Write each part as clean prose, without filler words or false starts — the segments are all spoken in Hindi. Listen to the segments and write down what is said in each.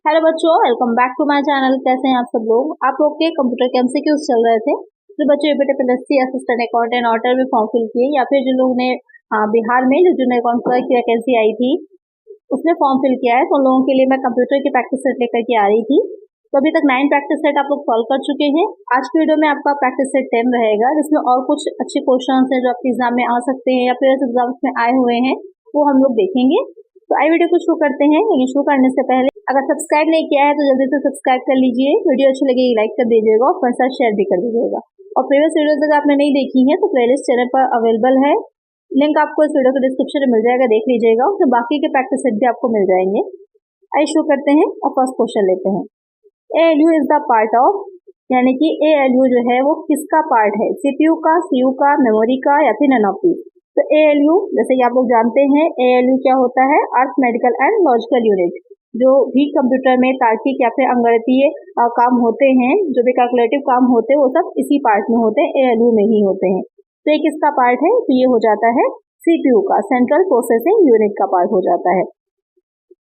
हेलो बच्चों, welcome back to my channel. कैसे हैं आप सब लोग? आप लोग के कंप्यूटर के एमसीक्यूज चल रहे थे। जो बच्चों एपीटीएससी असिस्टेंट अकाउंटेंट ऑडिटर में फॉर्म फिल किए, या फिर जिन लोगों ने बिहार में जो जूनियर अकाउंट क्लर्क की वैकेंसी आई थी उसमें फॉर्म फिल किया है, तो उन लोगों के लिए मैं कंप्यूटर की प्रैक्टिस सेट लेकर के आ रही थी। तो अभी तक 9 प्रैक्टिस सेट आप लोग सॉल्व कर चुके हैं। आज की वीडियो में आपका प्रैक्टिस सेट 10 रहेगा, जिसमें और कुछ अच्छे क्वेश्चन हैं जो आपके एग्जाम में आ सकते हैं या फिर एग्जाम्स में आए हुए हैं, वो हम लोग देखेंगे। तो आई वीडियो को शुरू करते हैं। लेकिन शुरू करने से पहले अगर सब्सक्राइब नहीं किया है तो जल्दी से सब्सक्राइब कर लीजिए। वीडियो अच्छी लगेगी लाइक कर दीजिएगा और फ्रेंड्स साथ शेयर भी कर दीजिएगा। और प्रीवियस वीडियोस अगर आपने नहीं देखी है तो प्लेलिस्ट चैनल पर अवेलेबल है, लिंक आपको इस वीडियो के डिस्क्रिप्शन में मिल जाएगा, देख लीजिएगा। उसमें बाकी के प्रैक्टिस सेट भी आपको मिल जाएंगे। आइए शुरू करते हैं और फर्स्ट क्वेश्चन लेते हैं। ALU is the part of, यानी कि ALU जो है वो किसका पार्ट है? CPU का, CU का, मेमोरी का, या फिर नन ऑफ दीज? तो ALU जैसे कि आप लोग जानते हैं, ALU क्या होता है? Arithmetical and logical unit. जो भी कंप्यूटर में तार्किक या फिर अंगगणितीय काम होते हैं, जो भी कैलकुलेटिव काम होते हैं, वो सब इसी पार्ट में होते हैं, ALU में ही होते हैं। तो ये किसका पार्ट है? तो ये हो जाता है CPU का, सेंट्रल प्रोसेसिंग यूनिट का पार्ट हो जाता है।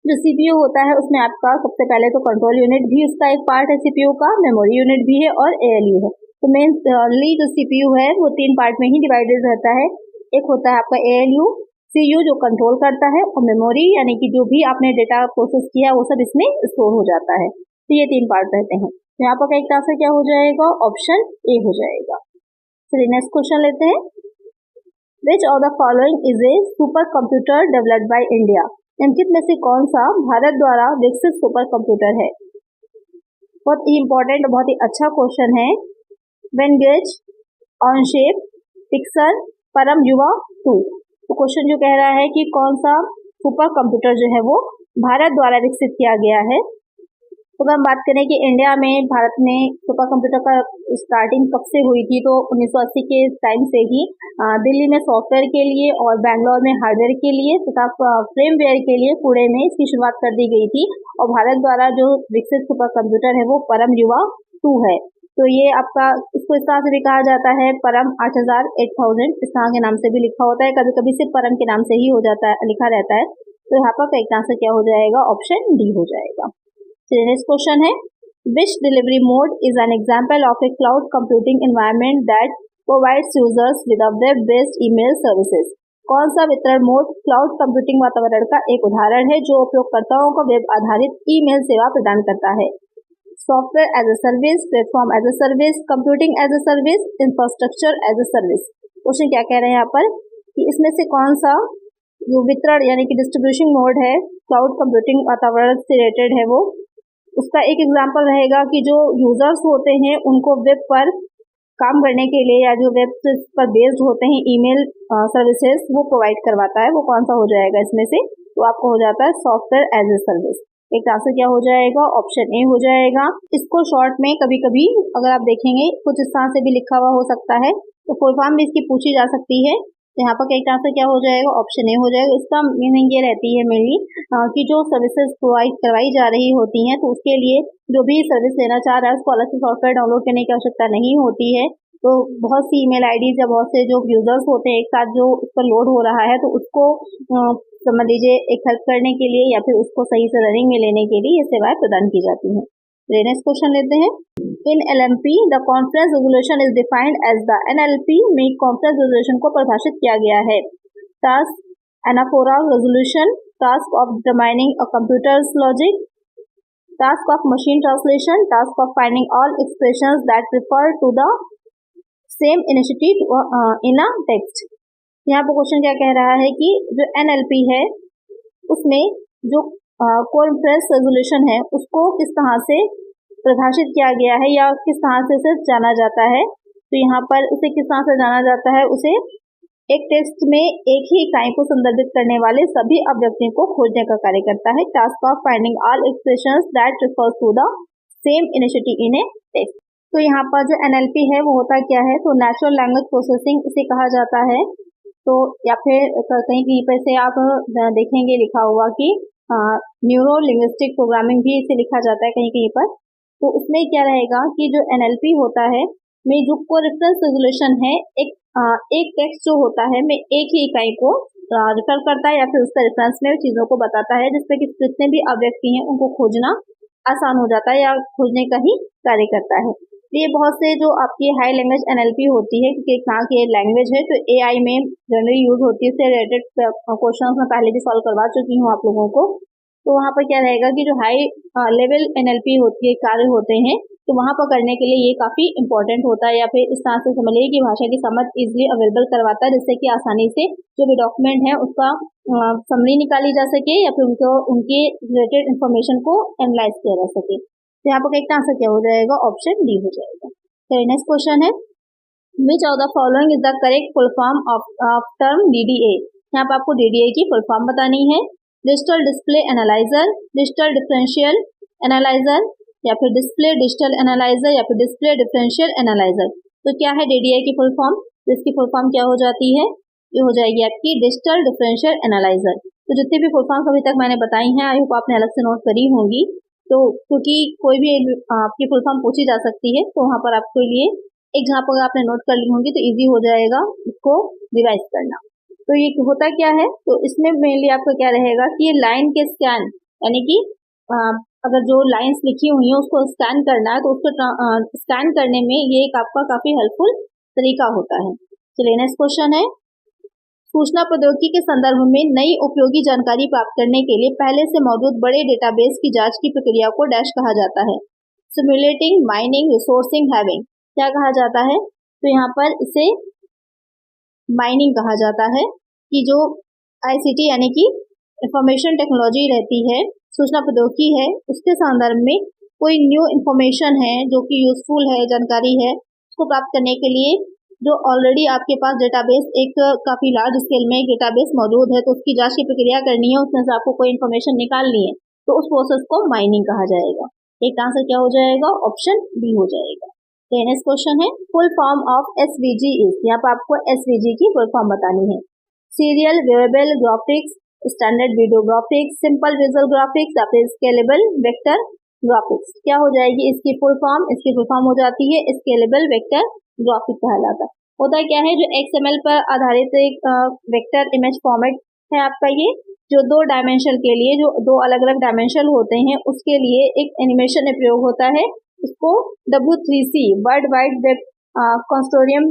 जो CPU होता है उसमें आपका सबसे पहले तो कंट्रोल यूनिट भी उसका एक पार्ट है CPU का, मेमोरी यूनिट भी है और ALU है। तो मेनली जो CPU है वो 3 पार्ट में ही डिवाइडेड रहता है। एक होता है आपका ALU, CU जो कंट्रोल करता है, और मेमोरी यानी कि जो भी आपने डेटा प्रोसेस किया वो सब इसमें स्टोर हो जाता है। तो ये 3 पार्ट रहते हैं। तो यहाँ पर का एक आंसर क्या हो जाएगा? ऑप्शन ए हो जाएगा। चलिए नेक्स्ट क्वेश्चन लेते हैं। Which of the following is a super computer developed by India? निम्नलिखित में से कौन सा भारत द्वारा विकसित सुपर कंप्यूटर है? बहुत ही इंपॉर्टेंट, बहुत ही अच्छा क्वेश्चन है। वेनगेज, ऑनशेप, पिक्सल, परम युवा 2। तो क्वेश्चन जो कह रहा है कि कौन सा सुपर कंप्यूटर जो है वो भारत द्वारा विकसित किया गया है। तो अगर हम बात करें कि इंडिया में, भारत में सुपर कंप्यूटर का स्टार्टिंग कब से हुई थी, तो 1980 के टाइम से ही दिल्ली में सॉफ्टवेयर के लिए और बैंगलोर में हार्डवेयर के लिए तथा फ्रेमवेयर के लिए पुणे में इसकी शुरुआत कर दी गई थी। और भारत द्वारा जो विकसित सुपर कंप्यूटर है वो परम युवा 2 है। तो ये आपका, इसको इस तरह से भी कहा जाता है, परम 8000 8000 इस तरह के नाम से भी लिखा होता है, कभी कभी सिर्फ परम के नाम से ही हो जाता है, लिखा रहता है। तो यहाँ पर एक आंसर क्या हो जाएगा? ऑप्शन डी हो जाएगा। नेक्स्ट क्वेश्चन है, which delivery mode is an example of a cloud computing environment that provides users with a web based email services? कौन सा वितरण मोड क्लाउड कंप्यूटिंग वातावरण का एक उदाहरण है जो उपयोगकर्ताओं को वेब आधारित ईमेल सेवा प्रदान करता है? Software as a service, platform as a service, computing as a service, infrastructure as a service. Question क्या कह रहे हैं यहाँ पर कि इसमें से कौन सा जो वितरण यानी कि डिस्ट्रीब्यूशन मोड है क्लाउड कंप्यूटिंग वातावरण से रिलेटेड है, वो उसका एक एग्जाम्पल रहेगा कि जो यूजर्स होते हैं उनको वेब पर काम करने के लिए या जो वेब पर बेस्ड होते हैं ईमेल सर्विसेज वो प्रोवाइड करवाता है, वो कौन सा हो जाएगा इसमें से? तो आपको हो जाता है सॉफ्टवेयर एज ए सर्विस। एक आंसर क्या हो जाएगा? ऑप्शन ए हो जाएगा। इसको शॉर्ट में कभी कभी अगर आप देखेंगे कुछ इस तरह से भी लिखा हुआ हो सकता है, तो फुल फॉर्म भी इसकी पूछी जा सकती है। तो यहाँ पर एक आंसर क्या हो जाएगा? ऑप्शन ए हो जाएगा। इसका मीनिंग ये रहती है मेनली कि जो सर्विसेज प्रोवाइड करवाई जा रही होती हैं, तो उसके लिए जो भी सर्विस लेना चाह रहा है उसको अलग से सॉफ्टवेयर डाउनलोड करने की आवश्यकता नहीं होती है। तो बहुत सी ईमेल आईडीज या बहुत से जो यूजर्स होते हैं एक साथ जो उस पर लोड हो रहा है, तो उसको समझ लीजिए एक हेल्प करने के लिए या फिर उसको सही से रनिंग में लेने के लिए ये सेवाएं प्रदान की जाती हैं। नेक्स्ट क्वेश्चन लेते हैं। In LMP the conference resolution is defined as the NLP में कॉन्फ्रेंस रेजोल्यूशन को परिभाषित किया गया है। Task anaphora resolution, task of determining a computer's logic, task of machine translation, task of finding all expressions that refer to the same initiative in a text. यहाँ पर क्वेश्चन क्या कह रहा है कि जो NLP है उसमें जो कॉन्फ्रेंस रेजोल्यूशन है उसको किस तरह से परिभाषित किया गया है या किस तरह से उसे जाना जाता है। तो यहाँ पर उसे किस तरह से जाना जाता है? उसे एक टेक्स्ट में एक ही इकाई को संदर्भित करने वाले सभी अभिव्यक्तियों को खोजने का कार्य करता है। Task of finding all expressions that refers to the same initiative in a text. तो यहाँ पर जो NLP है वो होता क्या है? तो नेचुरल लैंग्वेज प्रोसेसिंग इसे कहा जाता है। तो या फिर कहीं पर से आप देखेंगे लिखा हुआ कि न्यूरो लिंग्विस्टिक प्रोग्रामिंग भी इसे लिखा जाता है कहीं कहीं पर। तो उसमें क्या रहेगा कि जो NLP होता है में जो को रेफरेंस रेजोल्यूशन है, एक टेक्स्ट जो होता है में एक ही इकाई को रेफर करता है या फिर उसका रेफरेंस में चीजों को बताता है, जिसमें कि जितने भी अभिव्यक्ति हैं उनको खोजना आसान हो जाता है या खोजने का ही कार्य करता है। तो ये बहुत से जो आपकी हाई लैंग्वेज NLP होती है, क्योंकि एक तरह की लैंग्वेज है तो AI में जनरली यूज होती है, इससे रिलेटेड क्वेश्चन मैं पहले भी सॉल्व करवा चुकी हूँ आप लोगों को। तो वहाँ पर क्या रहेगा कि जो हाई लेवल NLP होती है, कार्य होते हैं, तो वहाँ पर करने के लिए ये काफ़ी इंपॉर्टेंट होता है, या फिर इस तरह से समझिए कि भाषा की समझ इजीली अवेलेबल करवाता है, जिससे कि आसानी से जो भी डॉक्यूमेंट है उसका समरी निकाली जा सके या फिर उनके रिलेटेड इंफॉर्मेशन को एनालाइज किया जा सके। तो यहाँ पर एक आंसर क्या हो जाएगा, ऑप्शन डी हो जाएगा। तो नेक्स्ट क्वेश्चन है, which of the following is the correct full form of term DDA। यहाँ पर आपको DDA की फुल फॉर्म बतानी है। Digital display analyser, digital differential analyser, या फिर डिस्प्ले डिजिटल एनालाइजर, या फिर डिस्प्ले डिफरेंशियल एनालाइजर। तो क्या है DDA की फुल फॉर्म? इसकी फुल फॉर्म क्या हो जाती है? ये हो जाएगी आपकी डिजिटल डिफरेंशियल एनालाइजर। तो जितनी भी फुल फॉर्म्स अभी तक मैंने बताई हैं, आई होप आपने अलग से नोट करी होंगी। तो क्योंकि कोई भी आपकी फुल फॉर्म पूछी जा सकती है, तो वहाँ पर आपके लिए एक जहाँ पर आपने नोट कर ली होंगी तो इजी हो जाएगा इसको रिवाइज करना। तो ये होता क्या है, तो इसमें मेनली आपका क्या रहेगा कि ये लाइन के स्कैन, यानी कि अगर जो लाइंस लिखी हुई है उसको स्कैन करना है, तो उसको स्कैन करने में ये एक आपका काफी हेल्पफुल तरीका होता है। चलिए नेक्स्ट क्वेश्चन है, सूचना प्रौद्योगिकी के संदर्भ में नई उपयोगी जानकारी प्राप्त करने के लिए पहले से मौजूद बड़े डेटाबेस की जांच की प्रक्रिया को डैश कहा जाता है। Simulating, mining, resourcing, having. क्या कहा जाता है? तो यहाँ पर इसे माइनिंग कहा जाता है, कि जो ICT यानी कि इंफॉर्मेशन टेक्नोलॉजी रहती है, सूचना प्रौद्योगिकी है, उसके संदर्भ में कोई न्यू इंफॉर्मेशन है जो कि यूजफुल है, जानकारी है, उसको प्राप्त करने के लिए जो ऑलरेडी आपके पास डेटाबेस एक काफी लार्ज स्केल में एक डेटाबेस मौजूद है, तो उसकी जांच की प्रक्रिया करनी है, उसमें से आपको कोई इन्फॉर्मेशन निकालनी है, तो उस प्रोसेस को माइनिंग कहा जाएगा। एक आंसर क्या हो जाएगा, ऑप्शन बी हो जाएगा। नेक्स्ट क्वेश्चन है, full form of SVG is. यहाँ पर आपको SVG की फुल फॉर्म बतानी है। Serial webble graphics, standard video graphics, simple visual graphics, या फिर स्केलेबल वेक्टर ग्राफिक्स। क्या हो जाएगी इसकी फुल फॉर्म? इसकी फुल फॉर्म हो जाती है स्केलेबल वेक्टर ग्राफिक्स कहलाता है। होता क्या है, जो XML पर आधारित एक वेक्टर इमेज फॉर्मेट है आपका, ये जो 2 डायमेंशन के लिए जो 2 अलग अलग डायमेंशन होते हैं उसके लिए एक एनिमेशन में प्रयोग होता है। इसको W3C world wide web consortium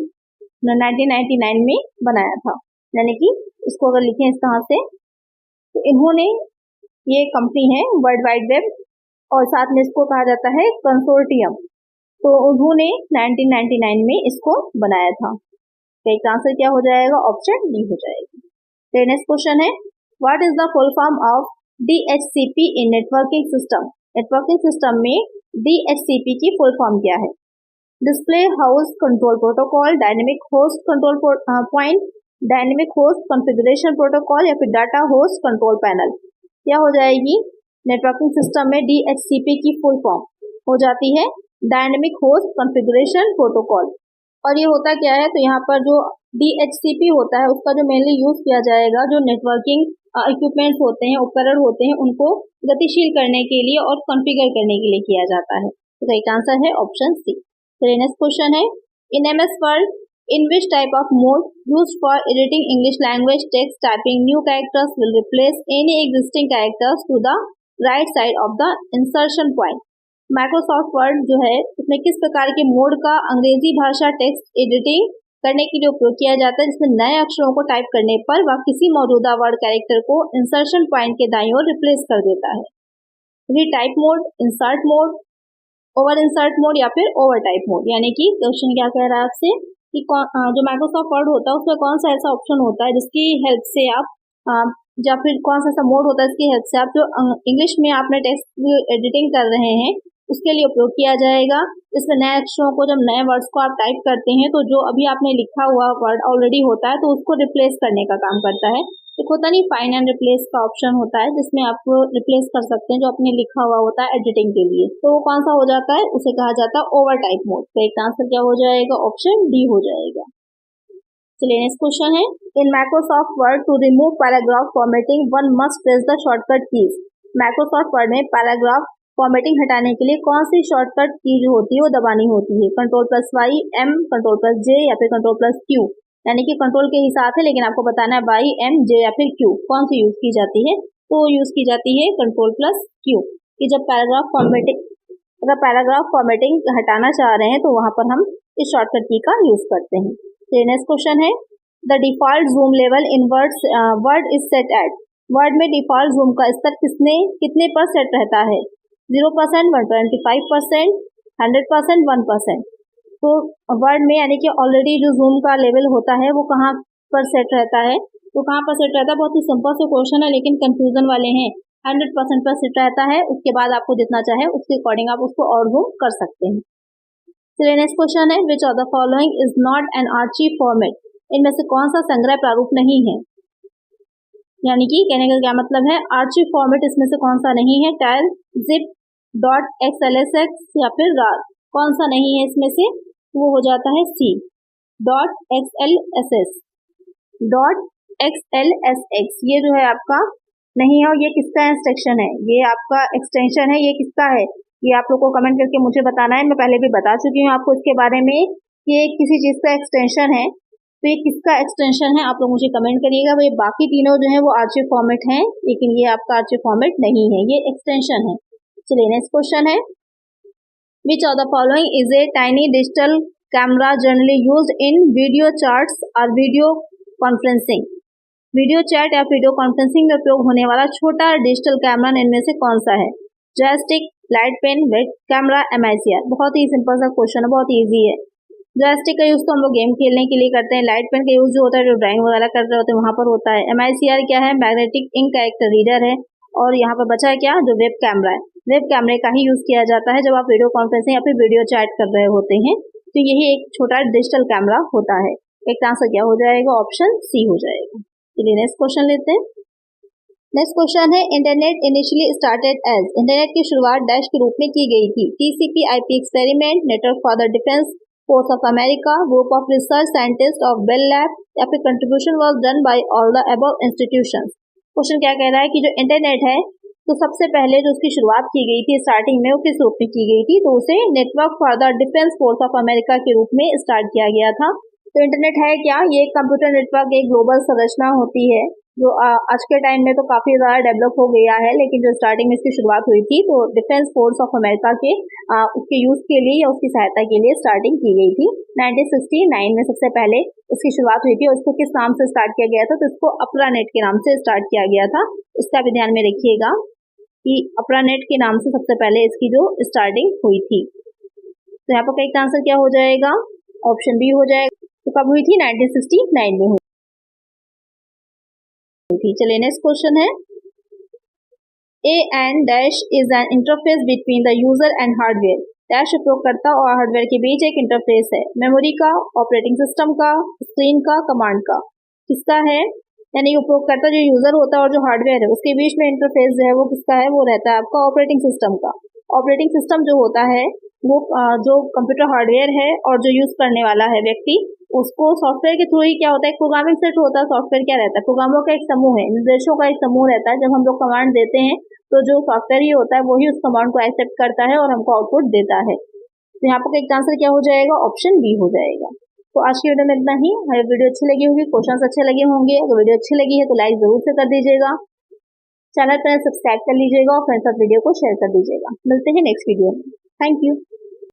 1999 में बनाया था। यानी कि इसको अगर लिखें इस तरह से, तो इन्होंने, ये कंपनी है वर्ल्ड वाइड वेब, और साथ में इसको कहा जाता है कंसोर्टियम, तो उन्होंने 1999 में इसको बनाया था। तो एक आंसर क्या हो जाएगा, ऑप्शन डी हो जाएगा। तो नेक्स्ट क्वेश्चन है, what is the full form of DHCP in networking system. Networking system में DHCP की फुल फॉर्म क्या है? Display house control protocol, dynamic host control point, dynamic host configuration protocol, या फिर डाटा होस्ट कंट्रोल पैनल। क्या हो जाएगी नेटवर्किंग सिस्टम में DHCP की फुल फॉर्म? हो जाती है डायनेमिक होस्ट कॉन्फ़िगरेशन प्रोटोकॉल। और ये होता क्या है, तो यहाँ पर जो DHCP होता है उसका जो मेनली यूज किया जाएगा, जो नेटवर्किंग इक्विपमेंट्स होते हैं, उपकरण होते हैं, उनको गतिशील करने के लिए और कॉन्फ़िगर करने के लिए किया जाता है। तो राइट आंसर है ऑप्शन सी। तो नेक्स्ट क्वेश्चन है, इन MS word in which type of mode used for editing English language text typing new characters will replace any existing characters to the right side of the insertion point। Microsoft word जो है उसमें किस प्रकार के मोड का अंग्रेजी भाषा टेक्स्ट एडिटिंग करने के लिए उपयोग किया जाता है, जिसमें नए अक्षरों को टाइप करने पर वह किसी मौजूदा वर्ड कैरेक्टर को इंसर्शन पॉइंट के दाईं ओर रिप्लेस कर देता है। Retype mode, insert mode, over insert mode, या फिर ओवर टाइप मोड। यानी कि क्वेश्चन क्या कह रहा है आपसे कि जो माइक्रोसॉफ्ट वर्ड होता है उसमें कौन सा ऐसा ऑप्शन होता है जिसकी हेल्प से आप या फिर कौन सा ऐसा मोड होता है जिसकी हेल्प से आप जो इंग्लिश में आपने टेक्स्ट एडिटिंग कर रहे हैं उसके लिए उपयोग किया जाएगा। इसमें नए अक्षरों को, जब नए वर्ड्स को आप टाइप करते हैं तो जो अभी आपने लिखा हुआ वर्ड ऑलरेडी होता है तो उसको रिप्लेस करने का काम करता है। एक होता नहीं फाइंड एंड रिप्लेस का ऑप्शन होता है जिसमें आप रिप्लेस कर सकते हैं जो आपने लिखा हुआ होता है एडिटिंग के लिए, तो वो कौन सा हो जाता है, उसे कहा जाता है ओवर टाइप मोड। तो एक आंसर क्या हो जाएगा, ऑप्शन डी हो जाएगा। चलिए नेक्स्ट क्वेश्चन है, in Microsoft Word to remove paragraph formatting one must press the shortcut keys. Microsoft Word में पैराग्राफ फॉर्मेटिंग हटाने के लिए कौन सी शॉर्टकट की जो होती है वो दबानी होती है? Ctrl+Y, M, Ctrl+J या फिर Ctrl+Q। यानी कि कंट्रोल के ही साथ है लेकिन आपको बताना है Y, M, J या फिर Q कौन सी यूज की जाती है। तो यूज की जाती है Ctrl+Q। कि जब पैराग्राफ फॉर्मेटिंग हटाना चाह रहे हैं तो वहां पर हम इस शॉर्टकट की का यूज करते हैं। तो नेक्स्ट क्वेश्चन है, the default zoom level in Word is set at. Word में डिफॉल्ट जूम का स्तर कितने पर सेट रहता है? 0%, 125%, 100%, 1%। तो वर्ड में यानी कि ऑलरेडी जो जूम का लेवल होता है वो कहाँ पर सेट रहता है? तो कहाँ पर सेट रहता है? बहुत ही सिंपल से क्वेश्चन है लेकिन कंफ्यूजन वाले हैं। 100% पर सेट रहता है, उसके बाद आपको जितना चाहे उसके अकॉर्डिंग आप उसको और जूम कर सकते हैं। चलिए नेक्स्ट क्वेश्चन है, which of the following is not an archive format. इनमें से कौन सा संग्रह प्रारूप नहीं है? यानी कि कहने का क्या मतलब है, आर्चिव फॉर्मेट इसमें से कौन सा नहीं है? टाइल, जिप, .xlsx या फिर रार। कौन सा नहीं है इसमें से? वो हो जाता है सी, .xlsx। .xlsx ये जो है आपका नहीं है, और ये किसका इंस्ट्रक्शन है? ये आपका एक्सटेंशन है। ये किसका है? ये आप लोग को कमेंट करके मुझे बताना है। मैं पहले भी बता चुकी हूँ आपको इसके बारे में कि ये किसी चीज का एक्सटेंशन है। तो ये किसका एक्सटेंशन है आप लोग मुझे कमेंट करिएगा। भाई बाकी तीनों जो है वो आर्चिव फॉर्मेट हैं, लेकिन ये आपका आर्चिव फॉर्मेट नहीं है, ये एक्सटेंशन है। चलिए नेक्स्ट क्वेश्चन है, which of the following is a tiny digital camera generally used in video charts और वीडियो कॉन्फ्रेंसिंग। वीडियो चैट या वीडियो कॉन्फ्रेंसिंग में उपयोग होने वाला छोटा डिजिटल कैमरा इनमें से कौन सा है? Joystick, light pen, web camera, MICR। बहुत ही सिंपल सा क्वेश्चन है, बहुत इजी है। जॉयस्टिक का यूज तो हम लोग गेम खेलने के लिए करते हैं। लाइट पेन का यूज जो होता है जो ड्राइंग वगैरह कर रहे होते हैं वहां पर होता है। MICR क्या है? मैग्नेटिक इंक कैरेक्टर रीडर है। और यहाँ पर बचा है क्या? जो वेब कैमरा है। वेब कैमरे का ही यूज किया जाता है जब आप वीडियो कॉन्फ्रेंसिंग या फिर वीडियो चैट कर रहे होते हैं। तो यही एक छोटा डिजिटल कैमरा होता है। एक आंसर क्या हो जाएगा? ऑप्शन सी हो जाएगा। चलिए नेक्स्ट क्वेश्चन लेते हैं। नेक्स्ट क्वेश्चन है, इंटरनेट इनिशियली स्टार्टेड एज। इंटरनेट की शुरुआत डैश के रूप में की गई थी? TCP/IP experiment, network for the defence force of America, group of research scientist of Bell Lab, या फिर contribution was done by all the above institutions. Question क्या कह रहा है कि जो इंटरनेट है तो सबसे पहले जो उसकी शुरुआत की गई थी स्टार्टिंग में वो किस रूप में की गई थी? तो उसे network for the defence force of America के रूप में स्टार्ट किया गया था। तो इंटरनेट है क्या? ये एक कंप्यूटर नेटवर्क एक ग्लोबल संरचना होती है जो आज के टाइम में तो काफी ज्यादा डेवलप हो गया है, लेकिन जो स्टार्टिंग में इसकी शुरुआत हुई थी तो डिफेंस फोर्स ऑफ अमेरिका के उसके यूज के लिए या उसकी सहायता के लिए स्टार्टिंग की गई थी। 1969 में सबसे पहले उसकी शुरुआत हुई थी। और इसको किस नाम से स्टार्ट किया गया था? तो इसको अप्रानेट के नाम से स्टार्ट किया गया था। इसका भी ध्यान में रखिएगा कि अप्रानेट के नाम से सबसे पहले इसकी जो स्टार्टिंग हुई थी। तो यहाँ पर करेक्ट आंसर क्या हो जाएगा? ऑप्शन बी हो जाएगा। तो कब हुई थी? 1969 में हुई थी। चलिए नेक्स्ट क्वेश्चन है, A and dash is an interface between the user and hardware. Dash उपयोगकर्ता और हार्डवेयर के बीच एक इंटरफेस है। मेमोरी का, ऑपरेटिंग सिस्टम का, स्क्रीन का, कमांड का। किसका है? यानी उपयोगकर्ता जो यूजर होता है और जो हार्डवेयर है उसके बीच में इंटरफेस जो है वो किसका है? वो रहता है आपका ऑपरेटिंग सिस्टम का। ऑपरेटिंग सिस्टम जो होता है वो जो कंप्यूटर हार्डवेयर है और जो यूज करने वाला है व्यक्ति, उसको सॉफ्टवेयर के थ्रू ही क्या होता है? प्रोग्रामिंग सेट होता है। सॉफ्टवेयर क्या रहता है? प्रोग्रामों का एक समूह है, निर्देशों का एक समूह रहता है। जब हम लोग कमांड देते हैं तो जो सॉफ्टवेयर ही होता है वही उस कमांड को एक्सेप्ट करता है और हमको आउटपुट देता है। तो यहाँ पर एक आंसर क्या हो जाएगा? ऑप्शन बी हो जाएगा। तो आज की वीडियो में इतना ही। हमें वीडियो अच्छी लगी होगी, क्वेश्चन अच्छे लगे होंगे। अगर वीडियो अच्छी लगी है तो लाइक जरूर से कर दीजिएगा, चैनल पर सब्सक्राइब कर लीजिएगा और फ्रेंड्स साथ वीडियो को शेयर कर दीजिएगा। मिलते हैं नेक्स्ट वीडियो में। Thank you.